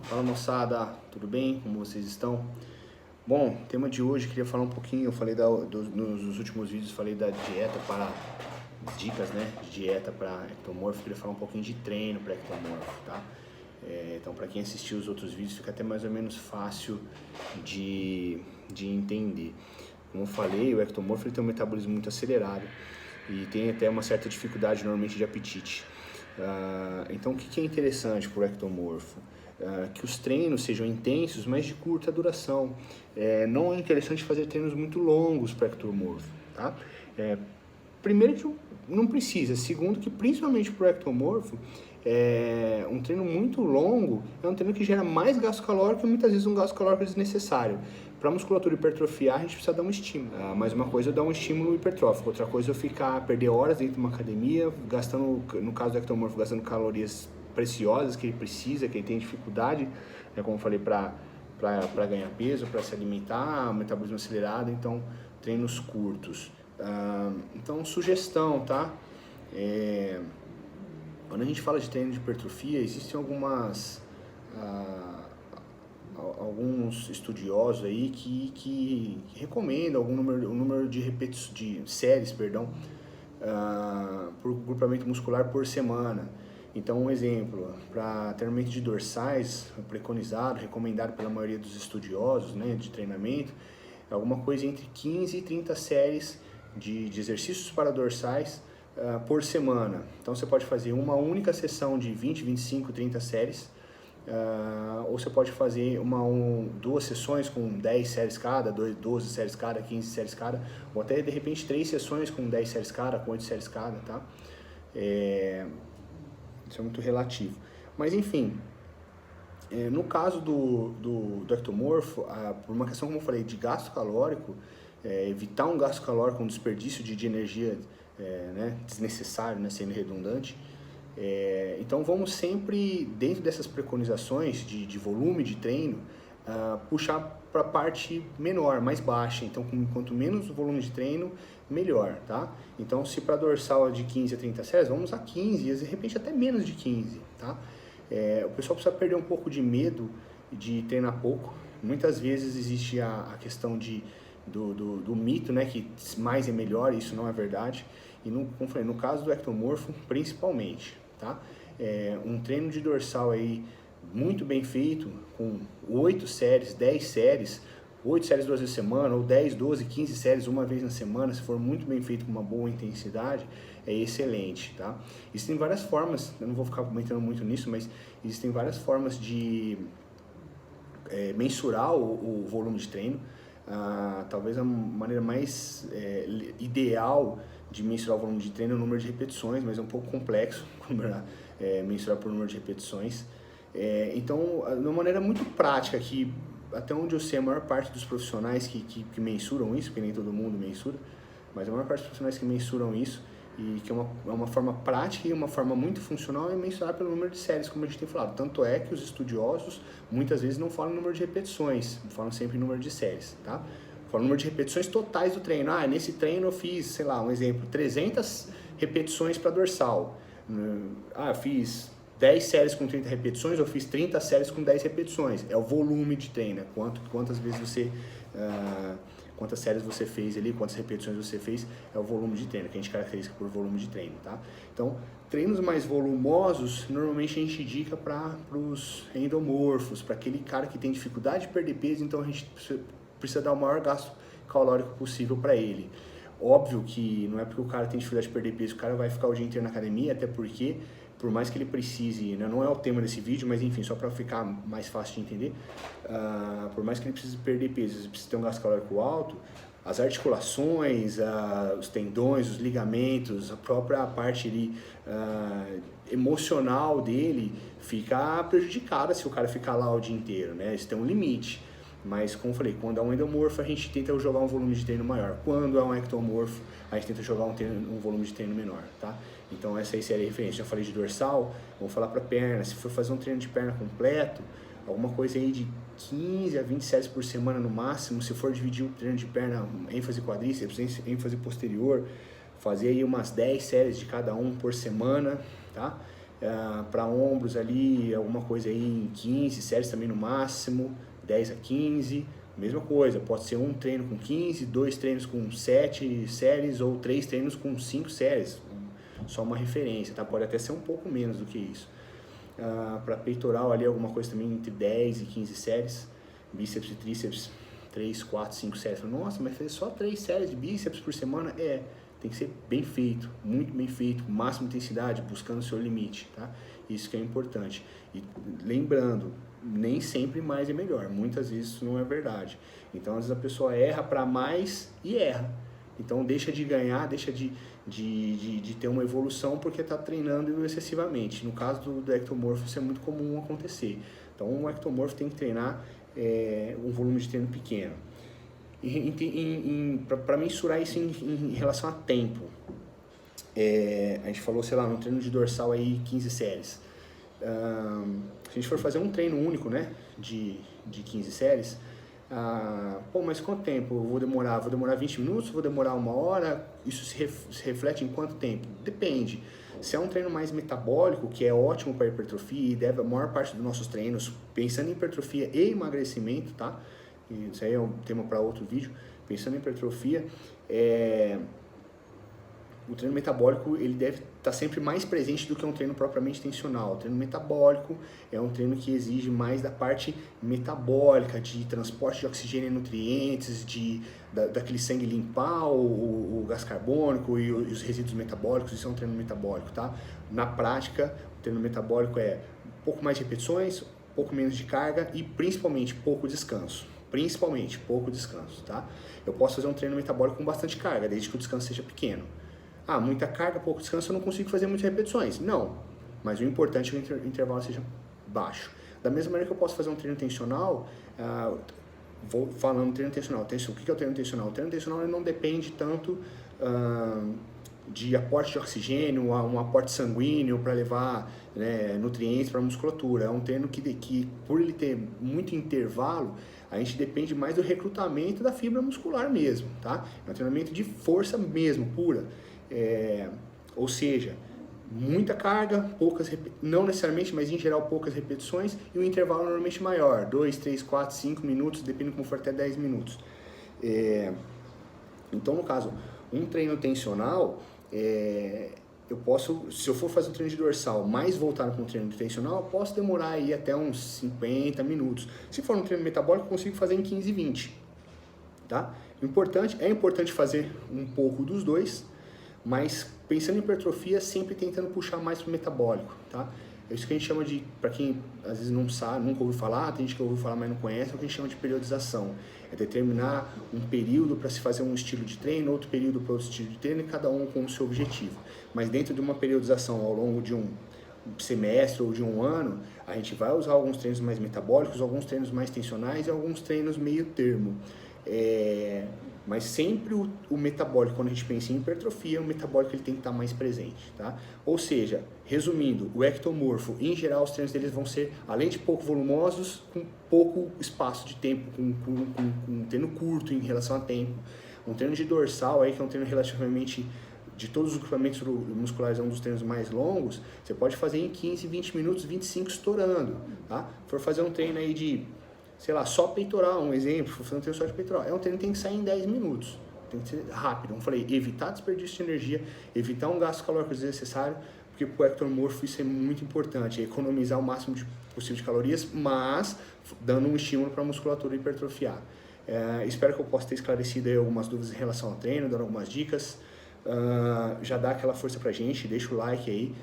Fala moçada, tudo bem? Como vocês estão? Bom, tema de hoje, queria falar um pouquinho, eu falei nos últimos vídeos, falei da dieta para, dicas, né, de dieta para ectomorfo, queria falar um pouquinho de treino para ectomorfo, tá? Então, para quem assistiu os outros vídeos, fica até mais ou menos fácil de entender. Como eu falei, o ectomorfo ele tem um metabolismo muito acelerado e tem até uma certa dificuldade normalmente de apetite. Então, o que é interessante para o ectomorfo? Que os treinos sejam intensos, mas de curta duração. Não é interessante fazer treinos muito longos para ectomorfo, tá? Primeiro que não precisa, segundo que principalmente para o ectomorfo, um treino muito longo é um treino que gera mais gasto calórico e muitas vezes um gasto calórico desnecessário. Para a musculatura hipertrofiar, a gente precisa dar um estímulo. Mas uma coisa é dar um estímulo hipertrófico, outra coisa é perder horas dentro de uma academia, gastando, no caso do ectomorfo, gastando calorias preciosas que ele precisa, que ele tem dificuldade, né, como eu falei, para ganhar peso, para se alimentar, metabolismo acelerado, então treinos curtos. Então, sugestão, tá? Quando a gente fala de treino de hipertrofia, existem alguns estudiosos aí que recomendam um número de séries, por grupamento muscular por semana. Então, um exemplo, para treinamento de dorsais, preconizado, recomendado pela maioria dos estudiosos, né, de treinamento, é alguma coisa entre 15 e 30 séries de exercícios para dorsais por semana. Então, você pode fazer uma única sessão de 20, 25, 30 séries, ou você pode fazer duas sessões com 10 séries cada, 12 séries cada, 15 séries cada, ou até de repente 3 sessões com 10 séries cada, com 8 séries cada, tá? Isso é muito relativo. Mas enfim, no caso do ectomorfo, por uma questão, como eu falei, de gasto calórico, evitar um gasto calórico, um desperdício de energia né, desnecessário, né, sendo redundante. Então vamos sempre, dentro dessas preconizações de volume de treino, puxar para a parte menor, mais baixa. Então, quanto menos volume de treino, melhor, tá? Então, se para dorsal é de 15 a 30 séries, vamos a 15, e de repente até menos de 15, tá? O pessoal precisa perder um pouco de medo de treinar pouco. Muitas vezes existe a questão do mito, né, que mais é melhor, isso não é verdade. E como eu falei, no caso do ectomorfo, principalmente, tá? Um treino de dorsal aí muito bem feito, com 8 séries, 10 séries, 8 séries 2 vezes na semana, ou 10, 12, 15 séries uma vez na semana, se for muito bem feito com uma boa intensidade, é excelente, tá? Existem várias formas, eu não vou ficar comentando muito nisso, mas existem várias formas de mensurar o volume de treino. Talvez a maneira mais ideal de mensurar o volume de treino é o número de repetições, mas é um pouco complexo mensurar por número de repetições. Então, de uma maneira muito prática, que até onde eu sei, a maior parte dos profissionais que mensuram isso, porque nem todo mundo mensura, mas a maior parte dos profissionais que mensuram isso, e que é uma forma prática e uma forma muito funcional, é mensurar pelo número de séries, como a gente tem falado. Tanto é que os estudiosos muitas vezes não falam número de repetições, falam sempre número de séries, tá? Falam número de repetições totais do treino. Nesse treino eu fiz, sei lá, um exemplo, 300 repetições para dorsal. Eu fiz 10 séries com 30 repetições, eu fiz 30 séries com 10 repetições. É o volume de treino, quantas vezes você... quantas séries você fez ali, quantas repetições você fez, é o volume de treino, que a gente caracteriza por volume de treino, tá? Então, treinos mais volumosos, normalmente a gente indica para os endomorfos, para aquele cara que tem dificuldade de perder peso, então a gente precisa dar o maior gasto calórico possível para ele. Óbvio que não é porque o cara tem dificuldade de perder peso, o cara vai ficar o dia inteiro na academia, até porque, por mais que ele precise, né, não é o tema desse vídeo, mas enfim, só para ficar mais fácil de entender, por mais que ele precise perder peso, ele precisa ter um gasto calórico alto, as articulações, os tendões, os ligamentos, a própria parte ali, emocional dele fica prejudicada se o cara ficar lá o dia inteiro, né? Isso tem um limite. Mas, como eu falei, quando é um endomorfo, a gente tenta jogar um volume de treino maior. Quando é um ectomorfo, a gente tenta jogar um volume de treino menor, tá? Então, essa aí seria a referência. Já falei de dorsal, vamos falar para perna. Se for fazer um treino de perna completo, alguma coisa aí de 15 a 20 séries por semana no máximo. Se for dividir o treino de perna, ênfase quadríceps, ênfase posterior, fazer aí umas 10 séries de cada um por semana, tá? Para ombros ali, alguma coisa aí em 15 séries também no máximo, 10 a 15, mesma coisa, pode ser um treino com 15, 2 treinos com 7 séries ou 3 treinos com 5 séries, só uma referência, tá? Pode até ser um pouco menos do que isso. Para peitoral ali, alguma coisa também entre 10 e 15 séries, bíceps e tríceps, 3, 4, 5 séries. Nossa, mas fazer só 3 séries de bíceps por semana? Tem que ser bem feito, muito bem feito, com máxima intensidade, buscando o seu limite, tá? Isso que é importante. E lembrando, nem sempre mais é melhor, muitas vezes isso não é verdade. Então, às vezes a pessoa erra para mais e erra. Então, deixa de ganhar, deixa de ter uma evolução porque está treinando excessivamente. No caso do ectomorfo, isso é muito comum acontecer. Então, um ectomorfo tem que treinar um volume de treino pequeno. Para mensurar isso em relação a tempo, a gente falou, sei lá, no treino de dorsal aí 15 séries. Se a gente for fazer um treino único, né, de 15 séries, mas quanto tempo eu vou demorar? Vou demorar 20 minutos? Vou demorar 1 hora? Isso se reflete em quanto tempo? Depende. Se é um treino mais metabólico, que é ótimo para hipertrofia e deve a maior parte dos nossos treinos, pensando em hipertrofia e emagrecimento, tá? Isso aí é um tema para outro vídeo. Pensando em hipertrofia, o treino metabólico ele deve estar sempre mais presente do que um treino propriamente tensional. O treino metabólico é um treino que exige mais da parte metabólica, de transporte de oxigênio e nutrientes, daquele sangue limpar o gás carbônico e os resíduos metabólicos. Isso é um treino metabólico, tá? Na prática, o treino metabólico é um pouco mais de repetições, um pouco menos de carga e principalmente pouco descanso. Principalmente pouco descanso, tá? Eu posso fazer um treino metabólico com bastante carga, desde que o descanso seja pequeno. Muita carga, pouco descanso, eu não consigo fazer muitas repetições. Não, mas o importante é que o intervalo seja baixo. Da mesma maneira que eu posso fazer um treino tensional, vou falando treino tensional. O que é o treino tensional? O treino tensional ele não depende tanto de aporte de oxigênio, um aporte sanguíneo para levar nutrientes para a musculatura. É um treino que, por ele ter muito intervalo, a gente depende mais do recrutamento da fibra muscular mesmo, tá? É um treinamento de força mesmo, pura. Ou seja, muita carga, não necessariamente, mas em geral poucas repetições e um intervalo normalmente maior, 2, 3, 4, 5 minutos, dependendo como for até 10 minutos. Então, no caso, um treino tensional, eu posso, se eu for fazer um treino de dorsal mais voltado para um treino tensional, eu posso demorar aí até uns 50 minutos. Se for um treino metabólico, eu consigo fazer em 15 e 20, tá? É importante fazer um pouco dos dois, mas pensando em hipertrofia, sempre tentando puxar mais para o metabólico, tá? É isso que a gente chama de, para quem às vezes não sabe, nunca ouviu falar, tem gente que ouviu falar, mas não conhece, é o que a gente chama de periodização. É determinar um período para se fazer um estilo de treino, outro período para outro estilo de treino, e cada um com o seu objetivo. Mas dentro de uma periodização ao longo de um semestre ou de um ano, a gente vai usar alguns treinos mais metabólicos, alguns treinos mais tensionais e alguns treinos meio termo. Mas sempre o metabólico, quando a gente pensa em hipertrofia, o metabólico ele tem que estar mais presente, tá? Ou seja, resumindo, o ectomorfo, em geral, os treinos deles vão ser, além de pouco volumosos, com pouco espaço de tempo, com um treino curto em relação a tempo. Um treino de dorsal, aí, que é um treino relativamente, de todos os equipamentos musculares, é um dos treinos mais longos, você pode fazer em 15, 20 minutos, 25 estourando, tá? For fazer um treino aí de, sei lá, só peitoral, um exemplo, for fazer um treino só de peitoral, é um treino que tem que sair em 10 minutos, tem que ser rápido. Como eu falei, evitar desperdício de energia, evitar um gasto calórico desnecessário, porque para o ectomorfo isso é muito importante, é economizar o máximo possível de calorias, mas dando um estímulo para a musculatura hipertrofiar. Espero que eu possa ter esclarecido aí algumas dúvidas em relação ao treino, dando algumas dicas. Já dá aquela força pra gente, deixa o like aí,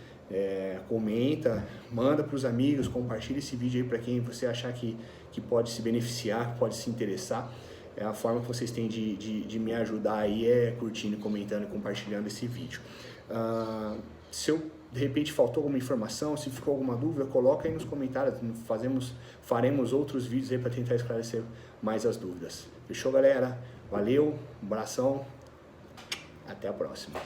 comenta, manda para os amigos, compartilha esse vídeo aí para quem você achar que pode se beneficiar, que pode se interessar. A forma que vocês têm de me ajudar aí é curtindo, comentando e compartilhando esse vídeo. Se eu, de repente faltou alguma informação, se ficou alguma dúvida, coloca aí nos comentários, faremos outros vídeos aí para tentar esclarecer mais as dúvidas. Fechou, galera? Valeu, um abração, até a próxima.